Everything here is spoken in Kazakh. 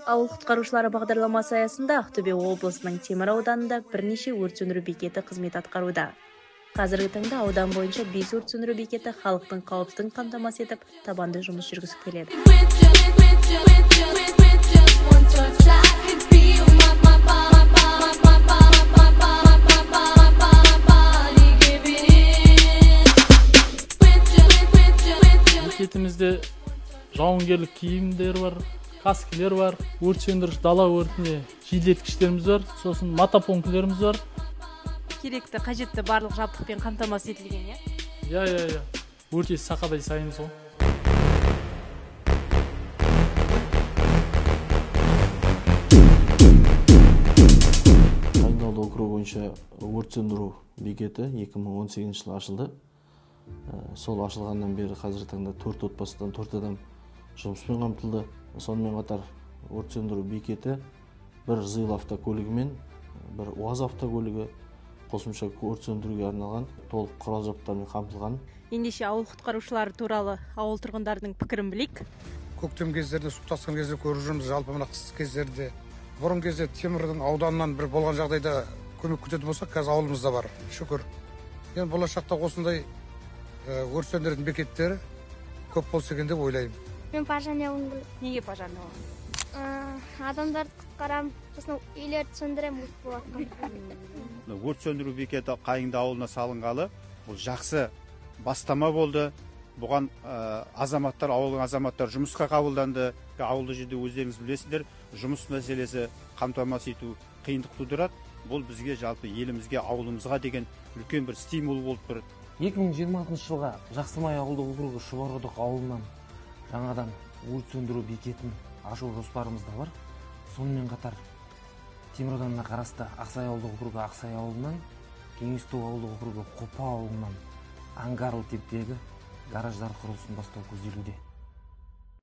Ауыл құтқарушылары бағдарламасы аясында Ақтөбе облысының Темір ауданында бірнеше өрт сөндіру бекеті қызмет атқаруда. Қазіргі таңда аудан бойынша 5 өрт сөндіру бекеті халықтың қауіпсіздігін қамтамасыз етіп, табанды жұмыс жүргізіп келеді. Бекетімізде жауынгерлік киімдер бар, каскілер бар, өрт сөндіргіш дала өртіне желдеткіштеріміз бар, сосын мотопомпаларымыз бар. Керекті, қажетті барлық жабдықпен қамтамасыз етілген, Иә. Өртес сақадай сайымыз ғой. Қайыңды ауылдық округі бойынша өрт сөндіру бекеті 2018 жылы ашылды. Сол ашылғаннан бері қазіргі таңда 4 отбасыдан 4 адам жұмыспен қамтылды. Сонымен қатар өрт сөндіру бекеті бір ЗИЛ автокөлігі мен бір УАЗ автокөлігі қосымша өрт сөндіруге арналған толық құрал жабдықтармен қамтылған. Ендеше ауыл құтқарушылары туралы ауыл тұрғындарының пікірін білейік. Көктем кездерде, су тасқын кезде көріп жүрміз, жалпы мына қыс кездерде. Бұрын кезде Темірдің ауданынан бір болған жағдайда көмек күтетін болсақ, қазір ауылымызда бар, шүкір. Енді болашақта осындай өрт сөндіретін бекеттері көп болса екен деп ойлаймын. Мен пожарный болғым. Неге пожарный болған? Адамдарды құтқарам, сосын үйлерді сөндірем, өрт болатын. Өрт сөндіру бекеті Қайыңды ауылына салынғалы, бұл жақсы бастама болды. Бұған азаматтар, ауылдың азаматтар жұмысқа қабылданды. Ауылды жерде өздеріңіз білесіздер, жұмыс мәселесі қамтамасыз ету қиындық тудырады. Бұл бізге жалпы елімізге, ауылымызға деген үлкен бір стимул болып тұр. 2026 жылға Жақсымай ауылдық округі Шұбарқұдық ауылынан жаңадан өрт сөндіру бекетін ашу жоспарымызда бар. Сонымен қатар Темір ауданына қарасты Ақсай ауылдық округі Ақсай ауылынан, Кеңестау ауылдық округі Қопа ауылынан ангарлы типтегі гараждар құрылысын бастау көзделуде.